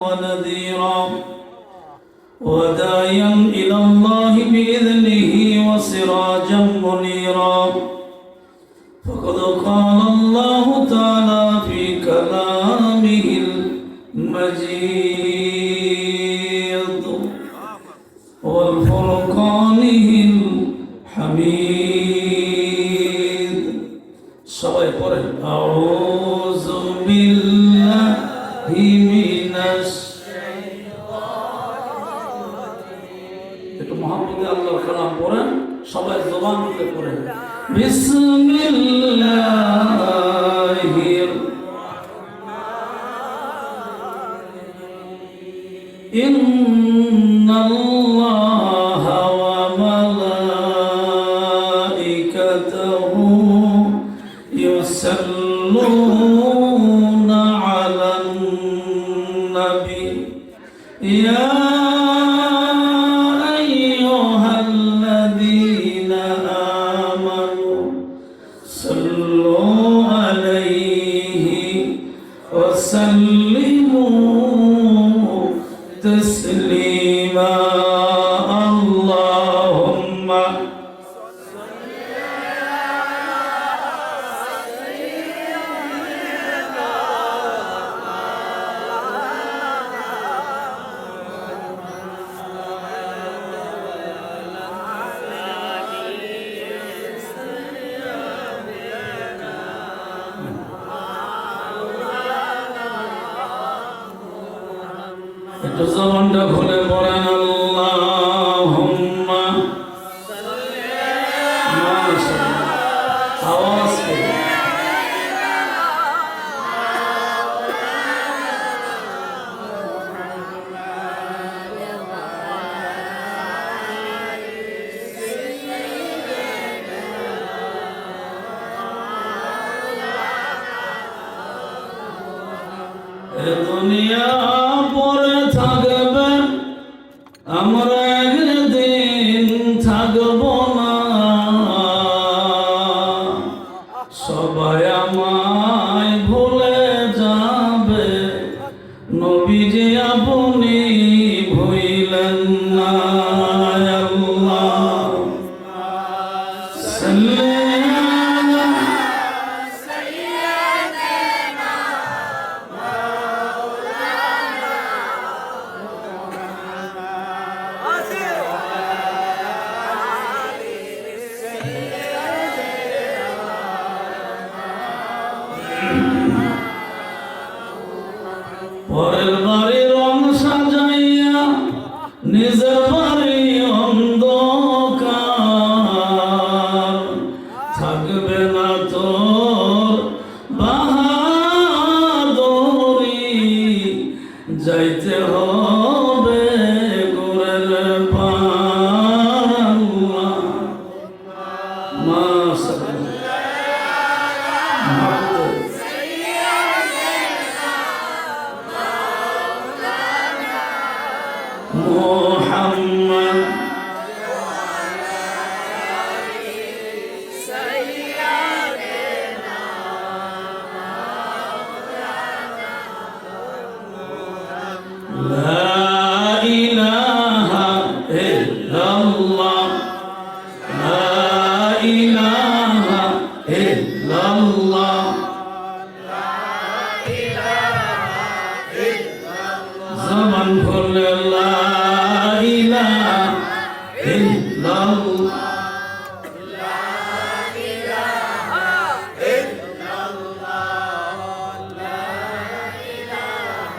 ونذيرا وداعيا إلى الله بإذنه وسراجا منيرا فقد قال الله تعالى في كلامه المجيد والفرقانه الحميد সবাই পড়েন আউযু বিল্লাহি মিনাশ একটু মুহাম্মদে আল্লাহর কালাম পড়েন সবাই জবান খুলে পড়েন বিসমিল্লাহির ইন্নাল্লাহা ওয়া মালাইকাতাহু يصلون على النبي يا أيها الذين آمنوا صلوا عليه وسلموا تسليما اللهم একটু জবানটা খুলে পড়েন আল্লাহুম্মা আওয়াজ করে দুনিয়া পরে থাকবে আমরা একদিন থাকব না সবাই আমায় ভুলে যাবে নবীজি আপনি ভুলেন না আল্লাহ পরের বাড়ি রং সাজাইয়া নিজের বাড়ি অন্ধকার থাকবে না তোর বাহাদুরি যাইতে হবে গোরের পার মাশাআল্লাহ محمد لا إله إلا الله لا إله إلا الله زمن كل لا إله إلا الله لا إله إلا الله لا إله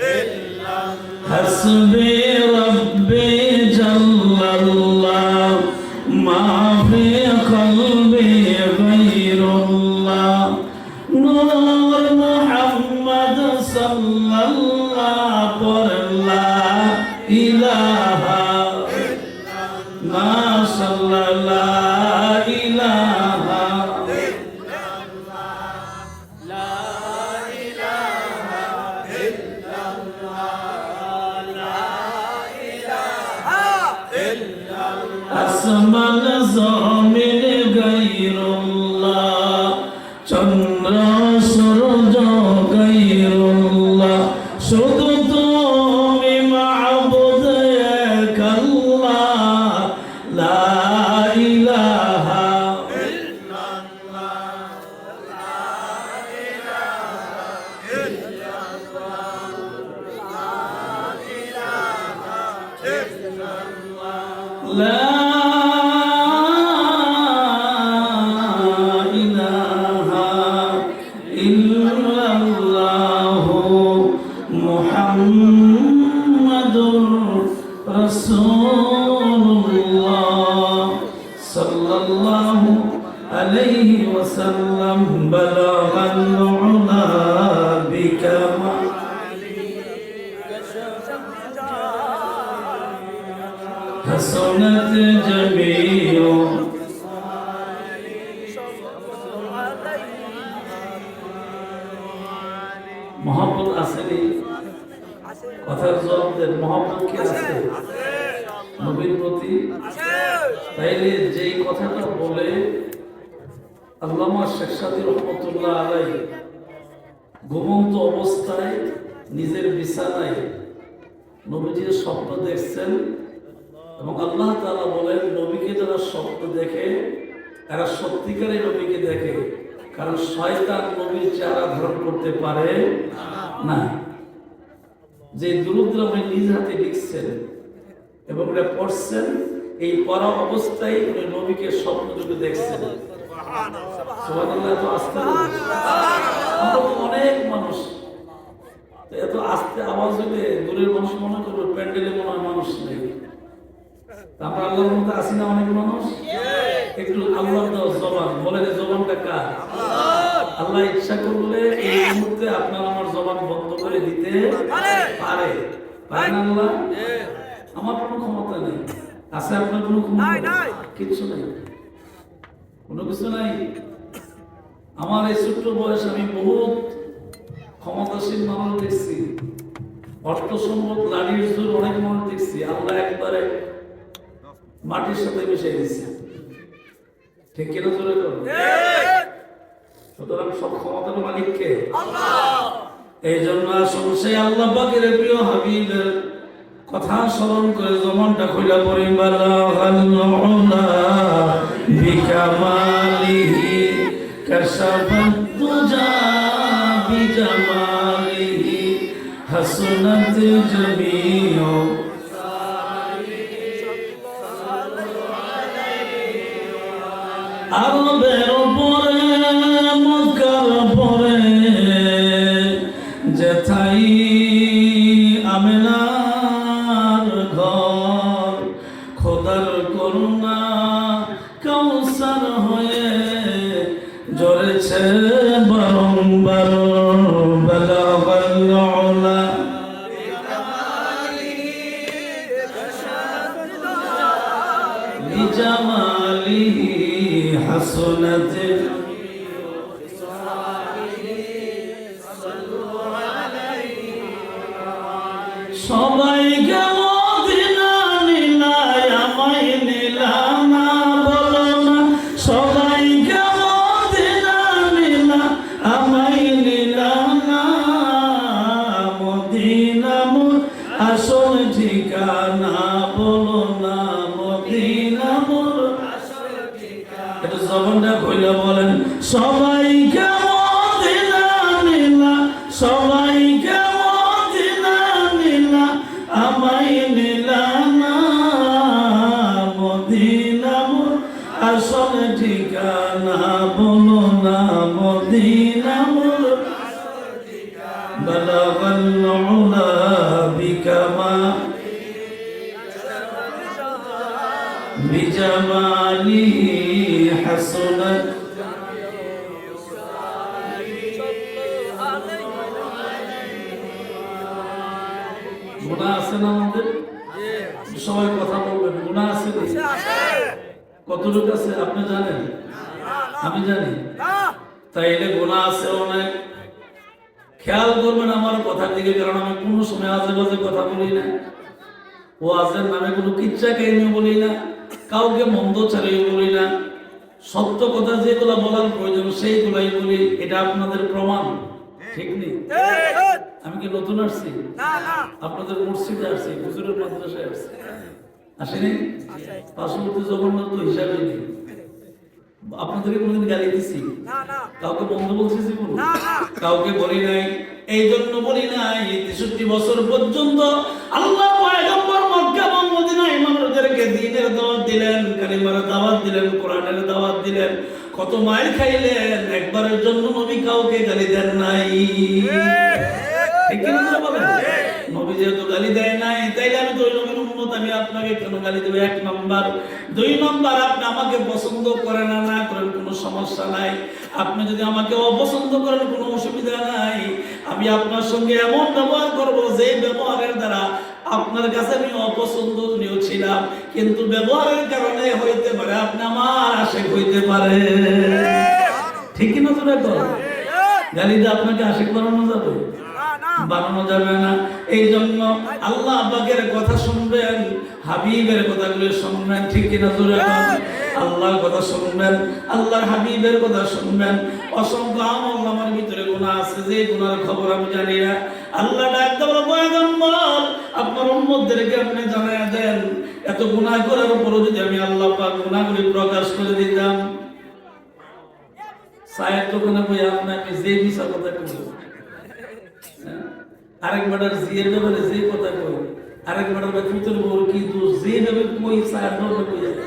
إلا الله حسبي ربي جل الله ما في قلبي غير الله نور محمد صلى الله لا إله ما شاء الله لا إله إلا الله لا إله إلا الله لا إله إلا الله أسمى زمين غير الله চন্দ্র সূর্য غير الله শুধু লা ইলাহা ইল্লাল্লাহু মুহাম্মাদুর রাসূলুল্লাহ সাল্লাল্লাহু আলাইহি ওয়াসাল্লাম বালাগাল উলা বিকামালিহি হাসানাত জামিউ মোহাম্মদ আসেনি কথার জবাব দেন মোহাম্মদ কি আছে নবীর প্রতি তাইলে যেই কথাটা বলে আল্লামা শেখ সাদী রহমতুল্লাহ আলাইহি ঘুমন্ত অবস্থায় নিজের বিছানায় নবীজির স্বপ্ন দেখছেন এবং আল্লাহ তাআলা বলেন নবীকে যারা স্বপ্ন দেখে এরা সত্যিকারের নবীকে দেখে, কারণ শয়তান নবীর চেহারা ধারণ করতে পারে না। যে দুরূহটা উনি নিজ হাতে লিখছেন এবং এটা পড়ছেন, এই পড়া অবস্থায় উনি নবীকে স্বপ্নযোগে দেখছেন। সুবহানাল্লাহ। এত আস্তে অনেক মানুষ এত আস্তে আওয়াজ হলে দূরের মানুষ মনে করবে প্যান্ডেলে মনে হয় মানুষ নেই। আমরা আল্লাহর মধ্যে আসি না অনেক মানুষ, একটু আল্লাহর দেওয়া জবান বলে যে জবানটা কার? আল্লাহ ইচ্ছা করলে এই মুহূর্তে আপনার আমার জবান বন্ধ করে দিতে পারে। পারেন আল্লাহ? আমার কোনো ক্ষমতা নেই। আছে আপনার কোনো ক্ষমতা? কিচ্ছু নেই, কোনো কিছু নাই। আমার এই ছোট্ট বয়স আমি বহুত ক্ষমতাশীল মানুষ দেখছি, অর্থ সম্পদ লাড়ির জোর অনেক মানুষ দেখছি। আল্লাহ একবারে মাটির সাথে মিশে দিচ্ছে। ঠিক কিনা জোরে করবো? সুতরাং সব ক্ষমতার মালিক কে? আল্লাহ। এই জন্য আসুন সেই আল্লাহ পাকের প্রিয় হাবিবের কথা স্মরণ করে জমানটা খুলে পড়ি। বালাগাল উলা বিকামালিহি কাশাফাত দুজা বিজামালিহি হাসনাত জামিউ আরবের উপরে মক্কার পরে যেথাই আমিনার ঘর, খোদার করুণা কাউসার হয়ে ঝরেছে বারংবার। বালাগাল উলা বিজামালিহি হাসনাত সবাইকে মদিনা নিলায় আমায় নিলা না, বলো না সবাইকে মদিনা নিলা আমায় নিলা না। মদিনা মোর আসল ঠিকানা, বলো না মদিনা মোর আসল ঠিকানা। এটা জবানটা খুলে বলেন সবাইকে মদিনা নিলা, সবাইকে আমায় নিলা না। মদিনা মোর আসল ঠিকানা, বলো না মদিনা মোর আসল ঠিকানা। বালাগাল উলা বিজামালিহি হাসনাত গুনাহ আছে না আমাদের? সবাই কথা বলবেন, গুনাহ আছে? কতটুকু আছে আপনি জানেন? আমি জানি। তাইলে গুনাহ আছে অনেক। খেয়াল করবেন আমার কথার দিকে, কারণ আমি কোনো সময় আজে বাজে কথা বলি না, ওয়াজের নামে কোনো কিচ্ছা কাহিনী বলি না, কাউকে মন্দ ছাড়িয়ে বলি না। সত্য কথা যেগুলো বলার প্রয়োজন সেইগুলাই বলি। এটা আপনাদের প্রমাণ, ঠিক নেই? আমি কি নতুন আসছি? আপনাদের মসজিদে আসছি, হুজুরের মাদ্রাসায় আসছি, আসেনি? পার্শ্ববর্তী জগন্নাথ তো হিসাবে নেই। আপনাদেরকে কোনদিন গালি দিছি? কাউকে বন্ধ বলছি জীবন? কাউকে বলি নাই। এই জন্য বলি নাই 63 বছর পর্যন্ত আল্লাহ পয়গম্বর মক্কা এবং মদিনায় মানুষদেরকে দ্বীনের দাওয়াত দিলেন, কালিমার দাওয়াত দিলেন, কোরআনের দাওয়াত দিলেন, কত মাইল খাইলেন, একবারের জন্য নবী কাউকে গালি দেন নাই। ঠিক কি না বলেন? নবী যেহেতু গালি দেয় নাই, তাইলে আমি তো ওই নবীর উম্মত, আমি আপনাকে কেন গালি দেব? 1 নম্বর। 2 নম্বর, আপনি আমাকে পছন্দ করেন না করেন কোনো সমস্যা নাই, আপনি যদি আমাকে অপছন্দ করেন কোনো অসুবিধা নাই, আমি আপনার সঙ্গে এমন ব্যবহার করব যে ব্যবহারের দ্বারা আপনার কাছে আমি অপছন্দনীয় ছিলাম, কিন্তু ব্যবহারের কারণে হইতে পারে আপনি আমার আশিক হইতে পারে। ঠিক কি না? তোরা তো গালিতে আপনাকে আশিক বানানো যাবে? বানানো যাবে না। এই জন্য আল্লাহ পাকের কথা শুনবেন, হাবিবের কথাগুলো শুনবেন। ঠিক কিনা? জোরে আল্লাহর কথা শুনবেন, আল্লাহর হাবিবের কথা শুনবেন। অসংখ্য আমল আমার ভিতরে গুনাহ আছে, যে গুনার খবর আমি জানি না। আল্লাহ ডাকতে বলে, পয়গম্বর আপনার উম্মতদেরকে আপনি জানায়া দেন, এত গুনাহ করার পরও যদি আমি আল্লাহ পাক গুনাহগুলি প্রকাশ করে দিতাম, সায়ের দোকানে বই আপনাকে যে মিশা কথা কইব, আরেক বেটার জিয়ের ব্যাপারে যে কথা কই, আরেক বেটার ভিতরে বল কি দোষ, যে ভাবে কই সায়ের দোকানে কই যায়।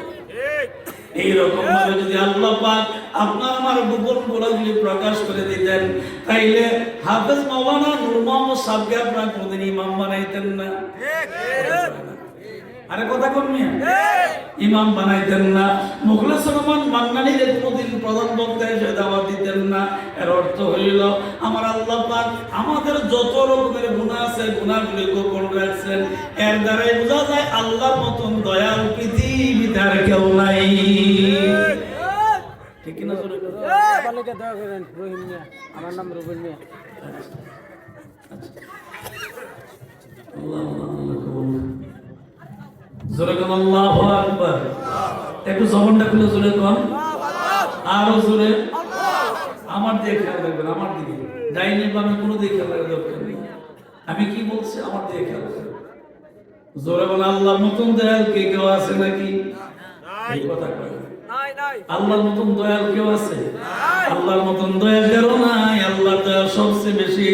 এইরকম ভাবে যদি আল্লাহ পাক আপনার আমার গোপন গোলাগুলি প্রকাশ করে দিতেন, তাইলে হাফেজ মাওলানা নূর মোহাম্মদ সাহেবকে আপনারা কোনদিন ইমাম বানাইতেন না। আরে কথা কোন মিয়া? ইমাম বানাইতেন না। মুখলেসুর রহমান মান্নানীকে কোনদিন প্রধান বক্তা হিসেবে দাওয়াত দিতেন না। এর অর্থ হইল আমার আল্লাহ পাক আমাদের যত রকমের গুনাহ আছে গুনাহগুলি গোপন রাখছেন। এর দ্বারাই বোঝা যায় আল্লাহর মতন দয়াল পৃথিবীতে আর কেউ নাই। ঠিক কিনা? আপনাকে দয়া করেন রহিম মিয়া, আমার নাম রবিন মিয়া। জোরে কোন আল্লাহু আকবার। একটু জবানটা খুলে জোরে কোন, আরো জোরে। আমার দিকে খেয়াল রাখবেন, আমার দিকে ডাইনে বামে কোনো দিকে খেয়াল রাখার দরকার নেই। আমি কি বলছি আমার দিকে খেয়াল রাখবেন। জোরে বলে আল্লাহর মতন দয়াল কে কেউ আছে নাকি? এই কথা কয় আল্লাহর মতন দয়াল কেউ আছে? আল্লাহর মতন দয়া কারো নাই। আল্লাহর দয়া সবচেয়ে বেশি।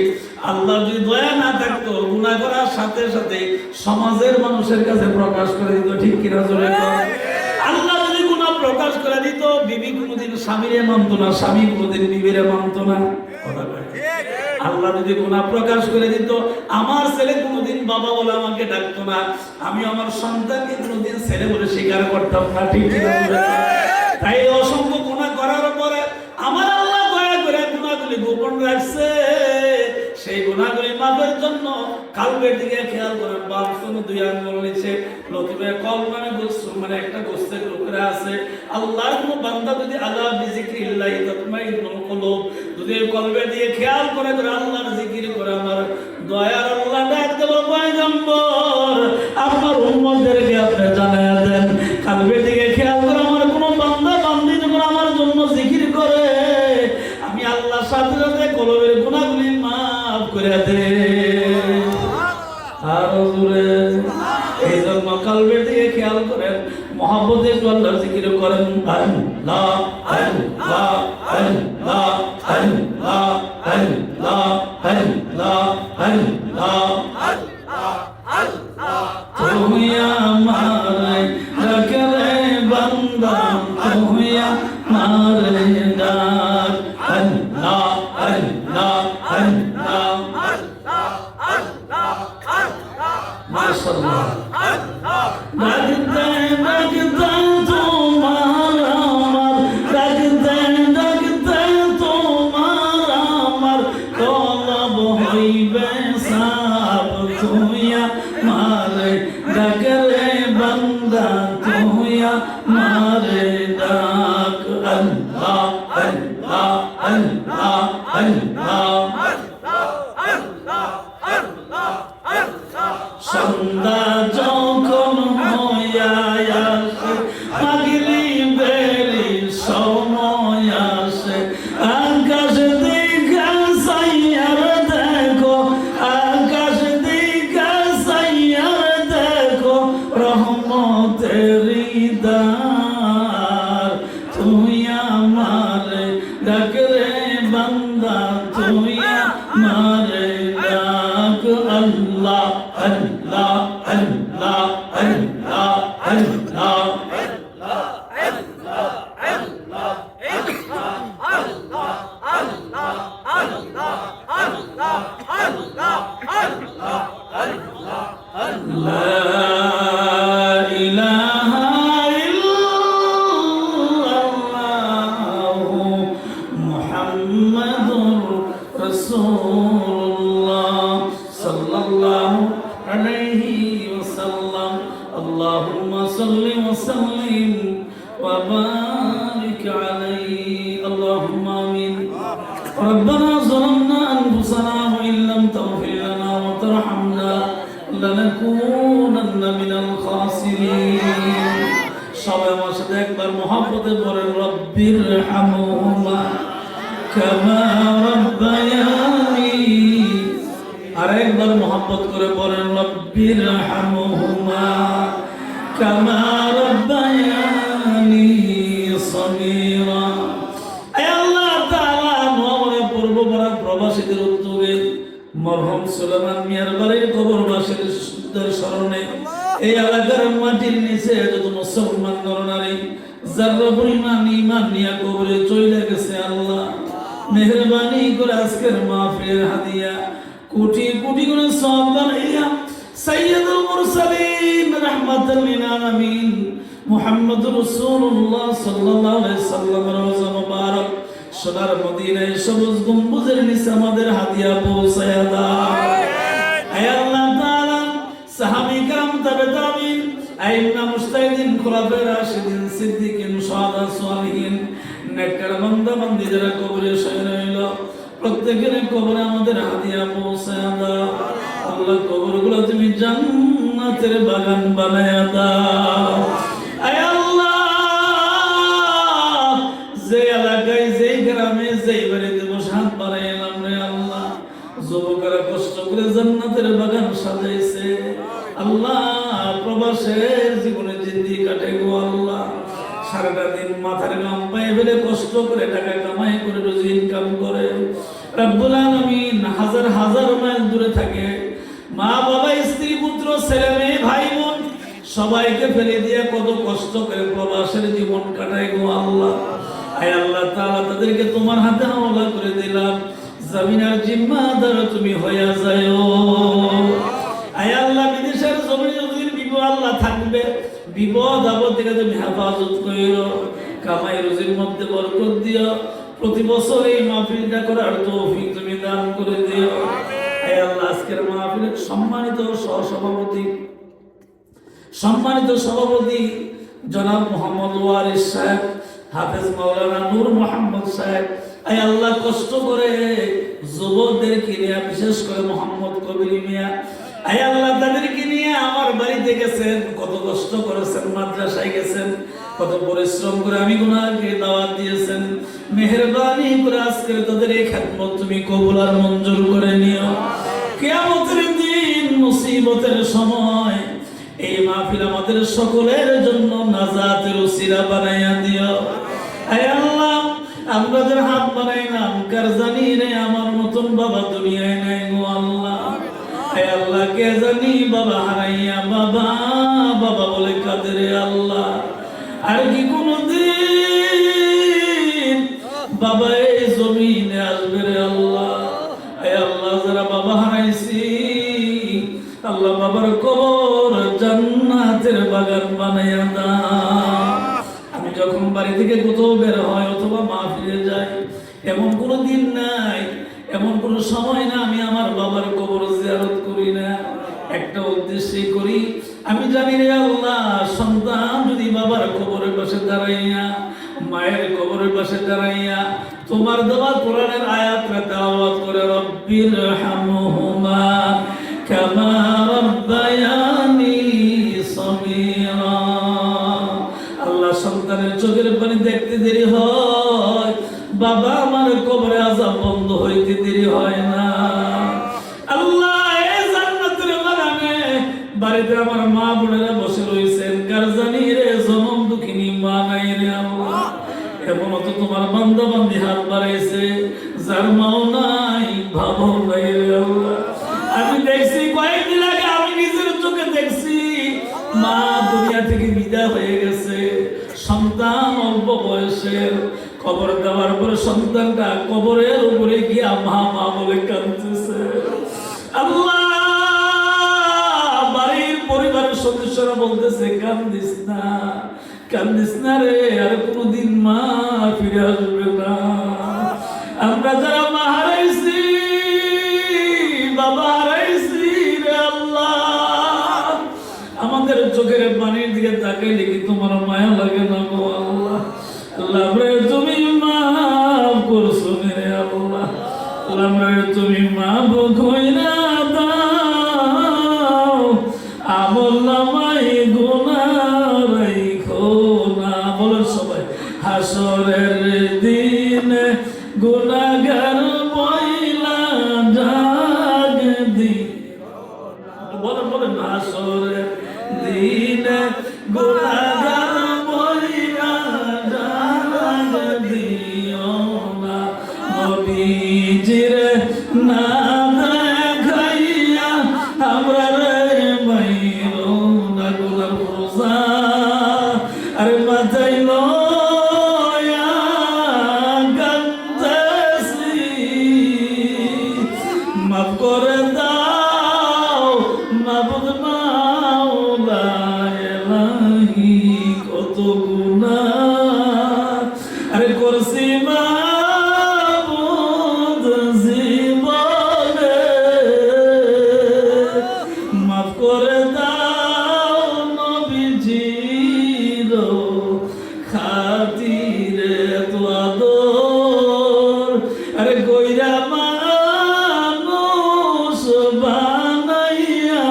আল্লাহ যদি দয়া না থাকতো, গুনাহ করার সাথে সাথে সমাজের মানুষের কাছে প্রকাশ করে দিত। ঠিক কিনা? জোরে বল। আল্লাহ যদি গুনাহ প্রকাশ করে দিত, বিবি কোনোদিন স্বামীরে মানত না, স্বামী কোনোদিন বিবিরে মানত না। কথা কয়। আল্লাহ যদি গুনাহ প্রকাশ করে দিত, আমার ছেলে কোনোদিন বাবা বলে আমাকে ডাকতো না, আমি আমার সন্তানকে কোনোদিন ছেলে বলে স্বীকার করতাম না। ঠিক কিনা? তাই অসংখ্য গুনাহ করার পরে আমার আল্লাহ দয়া করে গুনাহগুলি গোপন রাখছে। সেই গুনাহগুলি মাফের জন্য কালবের দিকে খেয়াল করেন। বাম কোনো 2 আঙ্গুল নিচে লতিফে কল মানে গোসল মানে একটা গোস্তের টুকরা আছে। আল্লাহর কোনো বান্দা যদি আল্লাহ বিজিক্রিল্লাহি তাতমাইন্নুল কুলুব, যদি কলবে দিয়ে খেয়াল করে ধরে আল্লাহর জিকির করে, আমার দয়ার আল্লাহ ডাক দেব, পয়গম্বর আপনার উম্মতদেরকে আপনি জানায়া দেন, কালবের দিকে খেয়াল করে আমার কোনো বান্দা বান্দি যখন আমার জন্য জিকির করে, আমি আল্লাহ সাথে সাথে কলবের গুনাহগুলি মাফ করে দে। আরো জোরে। এই জন্য কালবের দিকে খেয়াল করেন, মহব্বতে আল্লাহর জিকির করেন। আল্লাহ আল্লাহ আল্লাহ আল্লাহ আল্লাহ আল্লাহ আল্লাহ আল্লাহ। তুমি আমারে ডাকলে বান্দা, তুমি আমারে ডাক। আল্লাহ আল্লাহ আল্লাহ মাশাআল্লাহ। ডাকতে ডাকতে তোমার আমার, ডাকতে ডাকতে তোমার আমার কলব হইবে সাব। তুমি আমারে ডাকলে বান্দা, তুমি আমারে ডাক। আল্লাহ আল্লাহ আল্লাহ আল্লাহ। সন্ধ্যা যখন হইয়া আসে, মাগরিবের সময় আসে, আকাশ দিকে চাইয়ার দেখো, আকাশ দিকে চাইয়ার দেখো রহমতের দ্বার। তুমি আমারে ডাকরে বান্দা, তুমি আমারে ডাক। আল্লাহ আল্লাহ আল্লাহ আল্লাহ আল্লাহ লা ইলাহা ইল্লাল্লাহু মুহাম্মাদুর রাসূলুল্লাহ সাল্লাল্লাহু আলাইহি ওয়াসাল্লাম। আল্লাহুম্মা সাল্লি ওয়া সাল্লিম ওয়া বারিক আলাইহি। আল্লাহুম্মা আমিন। ربنا ظلمنا أنفسنا وإن لم تغفر لنا وترحمنا لنكونن من الخاسرين। সবাই আমার সাথে একবার মহব্বতে পড়েন রব্বির হামহুমা কামা রাব্বায়ানি। আরেকবার মহব্বত করে পড়েন রব্বির হামহুমা কামা রাব্বায়ানি সগীরা। প্রবাসীদের উদ্যোগে মরহুম সুলেমান মিয়ার বাড়ির কবরবাসীদের স্মরণে এই এলাকার মাটির নিচে যত মুসলমান নরনারী যারা পরিমাণ ঈমান নিয়ে কবরে চলে গেছে, আল্লাহ মেহেরবানি করে আজকের মাহফিলের হাদিয়া কোটি কোটি করে সওয়াব বানাইয়া সাইয়্যিদুল মুরসালিন রাহমাতাল লিল আলামিন মুহাম্মদুর রাসূলুল্লাহ সাল্লাল্লাহু আলাইহি সাল্লামের রওজা মুবারক সোনার মদিনায় সবুজ গম্বুজের নিচে আমাদের হাদিয়া পৌঁছায়া দাও। হে আল্লাহ তাআলা সাহাবী کرام তাবে তাবিঈন আইম্মা মুজতাহিদিন খুলাফায়ে রাশিদিন সিদ্দিকিন শুহাদা সালিহিন নেককার বান্দা বান্দি যারা কবরে শুয়ে রইল প্রত্যেকের কবরে আমাদের হাদিয়া পৌঁছায়া দাও। আল্লাহ কবরগুলো তুমি জান্নাতের বাগান বানায়া দাও। হে আল্লাহ যে এলাকায় যে গ্রামে যেই বাড়িতে বসে হাত বাড়াইলাম রে আল্লাহ, যুবকেরা কষ্ট করে জান্নাতের বাগান সাজাইছে আল্লাহ, প্রবাসের জীবনে জিন্দেগি কাটে গো আল্লাহ, সারাটা দিন মাথার ঘাম পায়ে ফেলে কষ্ট করে টাকা কামাই করে রোজি ইনকাম করে রব্বুল আলামিন হাজার হাজার মাইল দূরে থাকে, মা বাবা স্ত্রী পুত্র ছেলে মেয়ে ভাই বোন সবাইকে ফেলে দিয়ে কত কষ্ট করে প্রবাসের জীবন কাটায় গো আল্লাহ। আয় আল্লাহ তাআলা তাদেরকে তোমার হাতে হাওলা করে দিলাম, জমিনের জিম্মাদার তুমি হইয়া যাও। আয় আল্লাহ বিদেশের জমিনে যদি বিপদ আল্লাহ থাকবে, বিপদ আপদ থেকে তুমি হেফাজত কইরো, কামাই রুজির মধ্যে বরকত দিও, প্রতি বছর এই মাহফিলটা করার তৌফিক তুমি দান করে দিও। আয় আল্লাহ আজকের মাহফিলের সম্মানিত সভাপতি জনাব মোহাম্মদ ওয়ারিস সাহেব, হাফেজ মাওলানা নূর মোহাম্মদ সাহেব, আয় আল্লাহ কষ্ট করে যুবকদেরকে নিয়ে বিশেষ করে মোহাম্মদ কবির মিয়া, আয় আল্লাহ তাদেরকে নিয়ে আমার বাড়িতে গেছেন, কত কষ্ট করেছেন, মাদ্রাসায় গেছেন, কত পরিশ্রম করে আমি গুনাহকে দাওয়াত দিয়েছেন, মেহেরবানি করে আজকে তাদের এই খেদমত তুমি কবুল আর মঞ্জুর করে নিও। কিয়ামতের দিন মুসিবতের সময় এই মাহফিল আমাদের সকলের জন্য নাজাতের উসিলা বানাইয়া দিও। হে আল্লাহ আমরা যারা হাত বানাইলাম কার জানি রে আমার মতন বাবা দুনিয়ায় নাই গো আল্লাহ। হে আল্লাহ কে জানি বাবা হারাইয়া বাবা বাবা বলে কাঁদে রে আল্লাহ, আর কি কোনদিন বাবা এই জমিনে আসবে রে আল্লাহ। হে আল্লাহ যারা বাবা হারাইছি আল্লাহ বাবার কবর জান্নাতের বাগান বানাইয়া দাও। আমি যখন বাড়ি থেকে কোথাও বের হয় অথবা মাহফিলে যাই, এমন কোনো দিন নাই, এমন কোনো সময় না আমি আমার বাবার কবর জিয়ারত করি না। একটা উদ্দেশ্যে করি, আমি জানি রে আল্লাহ সন্তান যদি বাবার কবরের পাশে দাঁড়াইয়া মায়ের কবরের পাশে দাঁড়াইয়া তোমার দেওয়া কোরআনের আয়াতটা তেলাওয়াত করে রব্বির হামহুমা কামা রাব্বায়ানি সগীরা, আল্লাহ সন্তানের চোখের পানি দেখতে দেরি হয়, বাবা আমার কবরে আযাব বন্ধ হইতে দেরি হয় না। আল্লাহ এই জান্নাতের বাগানে বাড়িতে আমার মা বোনেরা বসে রয়েছেন, কার জানি রে জনম দুঃখিনী মা নাই রে আল্লাহ, এমন তো তোমার বান্দা বান্দি হাত বাড়াইছে যার মাও নাই বাবাও নাই রে আল্লাহ। আমি দেখছি কয়েকদিন আগে আমি নিজের চোখে দেখছি মা দুনিয়া থেকে বিদায় হয়ে গেছে, সন্তান অল্প বয়সের, কবর দেওয়ার পরে সন্তানটা কবরের উপরে গিয়া মা মা বলে কাঁদতেছে। আল্লাহ বাড়ি সদস্যরা বলতেছে কান্দিস না রে, আর কোনদিন মা ফিরে আসবে না। আমরা যারা মা হারাইছি, বাবা হারাইছি রে আল্লাহ, আমাদের চোখের পানির দিকে তাকাইলে কি তোমার মায়া লাগে না গো আল্লাহ? আল্লাহ রে তুমি মাফ করছো রে আল্লাহ, আল্লাহ রে তুমি মাফ কইরা দাও, আমল নামাই গুনাহ রাইখো না। বলেন সবাই, হাসরের দিনে গুনাহগার বইলা ডাক দিও না। বলেন হাসরের দিনে গুনাহগার বইলা ডাক দিও না। নবীজির না দেখাইয়া আমরা রে মাইরো না গুনার বোঝা, আরে মাথায় লয়া কান্দেছি, মাফ করে দাও মাবুদ মাওলা এলাহি, কত গুনাহ আরে করছি মাবুদ জীবনে, মাফ করে দাও নবীজির খাতিরে, তো আদর আরে কইরা মানুষ বানাইয়া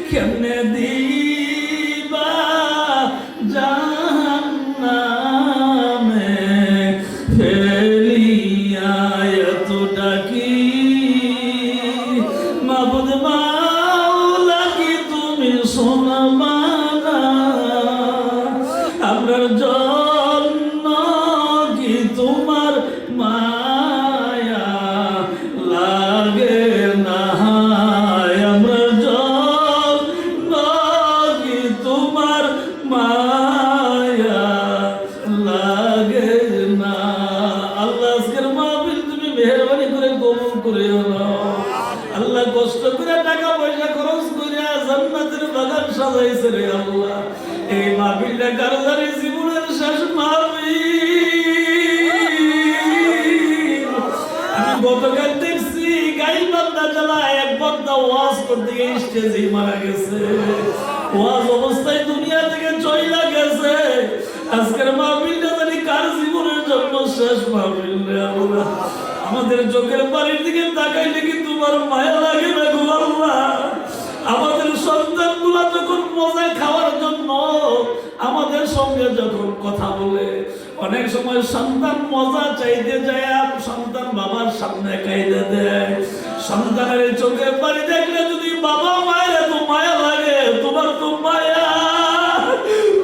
কেমনে দিবা জাহান্নামে ফেলিয়া, এত ডাকি মাবুদ মাওলা কি তুমি শোনবা না? আমরার জন্য কি তোমার মায়া লাগে না? আমরার জন্য কি তোমার মায়া লাগে না? আল্লাহ আজকের মাহফিল তুমি মেহেরবানি করে কবুল করে নাও। আল্লাহ কষ্ট করে টাকা পয়সা খরচ করে জান্নাতের বাগান সাজাইছে রে আল্লাহ। এই মাহফিলটা কারো জানি জীবনের শেষ মাহফিল। আমি গতকাল দেখছি গাইবান্ধা জেলায় এক বন্ধা ওয়াজ করতে গিয়ে স্টেজে মারা গেছে। ওয়াজ অবস্থায় দুনিয়া থেকে চইলা গেছে। আজকের মাহফিলটা জানি কার জীবনের জন্য শেষ মাহফিল রে আল্লাহ। আমাদের চোখের পানির দিকে তাকাইলে কি তোমার মায়া লাগে না গো আল্লাহ? আমাদের সন্তানগুলা যখন মজা খাওয়ার জন্য আমাদের সঙ্গে যখন কথা বলে, অনেক সময় সন্তান মজা চাইতে যায়, সন্তান বাবার সামনে কাইদে দেয়। সন্তানের চোখের পানি দেখলে যদি বাবা মায়ের এত মায়া লাগে, তোমার তো মায়া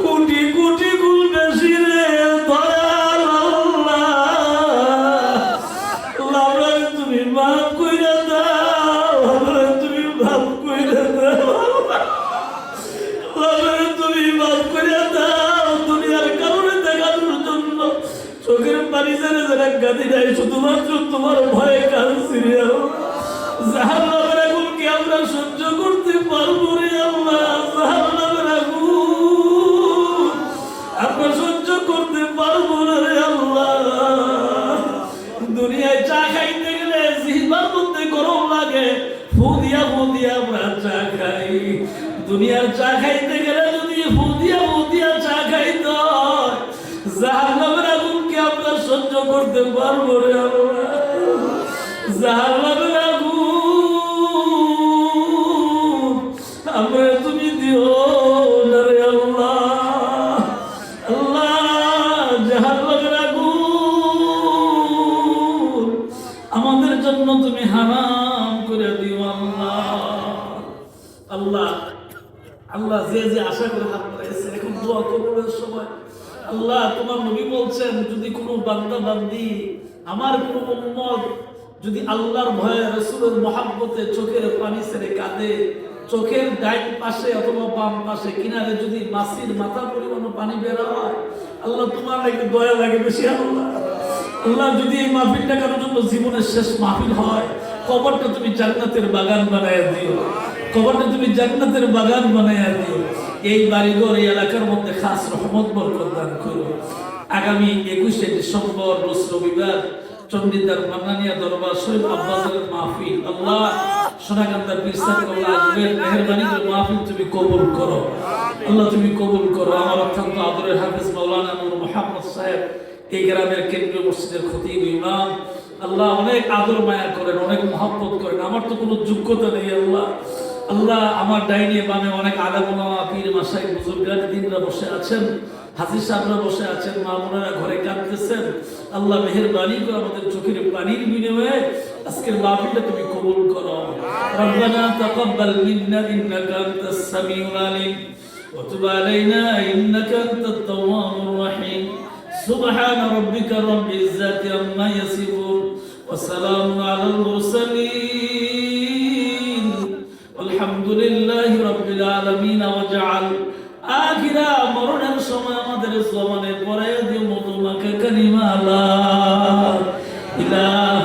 কোটি কোটি গুণ বেশি রে দয়াল আল্লাহ। তুমি মাফ কইরা দাও, তুমি মাফ কইরা দাও, তুমি মাফ কইরা দাও। দুনিয়ার কারণে দেখানোর জন্য চোখের পানি ছেড়ে যারা গাদি নাই, শুধুমাত্র তোমার ভয়ে কাঁদছি রে আল্লাহ। জাহান্নামের আগুন কি আমরা সহ্য করতে পারবো রে আল্লাহ? জাহান্নামের আগুন আমরা সহ্য করতে পারবো না রে আল্লাহ। দুনিয়ায় চা খাইতে গেলে জিহ্বার মধ্যে গরম লাগে, ফু দিয়া আমরা চা খাই। দুনিয়ার চা খাইতে গেলে যদি ফু দিয়া চা খাইতে হয়, জাহান্নামের আগুনকে আমরা সহ্য করতে পারবো রে আল্লাহ। জাহান্নামের আগুন আমরা তুমি দিও না রে আল্লাহ। আল্লাহ জাহান্নামের আগুন আমাদের জন্য তুমি হারাম করে দিও আল্লাহ। আল্লাহ আল্লাহ যে যে আশা করে হাত বাড়াইছে, এখন দোয়া কবুলের সময়। আল্লাহ তোমার নবী বলছেন, যদি কোনো বান্দা বান্দি আমার কোনো উম্মত যদি আল্লাহর ভয়ে রাসূলের মহব্বতে চোখের পানি ছেড়ে কাঁদে, চোখের ডাইন পাশে অথবা বাম পাশে কিনারে যদি মাছির মাথা পরিমাণ পানি বের হয়, আল্লাহ তোমার একটু দয়া লাগে বেশি আল্লাহ। আল্লাহ যদি এই মাহফিলটা কারোর জন্য জীবনের শেষ মাহফিল হয়, কবরটা তুমি জান্নাতের বাগান বানায় দিও। কবরটা তুমি জান্নাতের বাগান বানাইয়া দিও। এই বাড়িঘর এই এলাকার মধ্যে খাস রহমত বরকত দান করো। আগামী 21শে ডিসেম্বর রোজ রবিবার চন্ডিদার মান্নানিয়া দরবার শরীফ আব্বাসের মাহফিল, আল্লাহ সোনাকান্দা পীর সাহেব কবুল আসবেন, মেহেরবানি করে মাহফিল তুমি কবুল করো আল্লাহ, তুমি কবুল করো। আমার অত্যন্ত আদরের হাফেজ মাওলানা নূর মোহাম্মদ সাহেব, এই গ্রামের কেন্দ্রীয় মসজিদের খতিব ইমাম, আল্লাহ অনেক আদর মায়া করেন, অনেক মহব্বত করেন। আমার তো কোনো যোগ্যতা নেই আল্লাহ, আল্লাহ আমার ডাইনে বামে অনেক আলেম ওলামা পীর মাশাইখ বুজুর্গান দিনরা বসে আছেন, হাজির সাহেবরা বসে আছেন, মা বোনেরা ঘরে কাঁদতেছেন। আল্লাহ মেহেরবানি করে আমাদের চোখের পানির বিনিময়ে আজকের মাহফিলটা তুমি কবুল করো। রব্বানা তাকাব্বাল মিন্না ইন্নাকা আনতাস সামিউল আলিম ওয়া তুব আলাইনা ইন্নাকা আনতাত তাওয়াবুর রহিম। সুবহানা রাব্বিকা রাব্বিল ইজ্জাতি আম্মা ইয়াসিফুন ওয়া সালামুন আলাল মুরসালিন আলহামদুলিল্লাহি রাব্বিল আলামিন। ওয়াজআল আখিরা মরণের সময় আমাদের জবানে পড়াইয়া দিও মধুমাখা কালিমা লা ইলাহা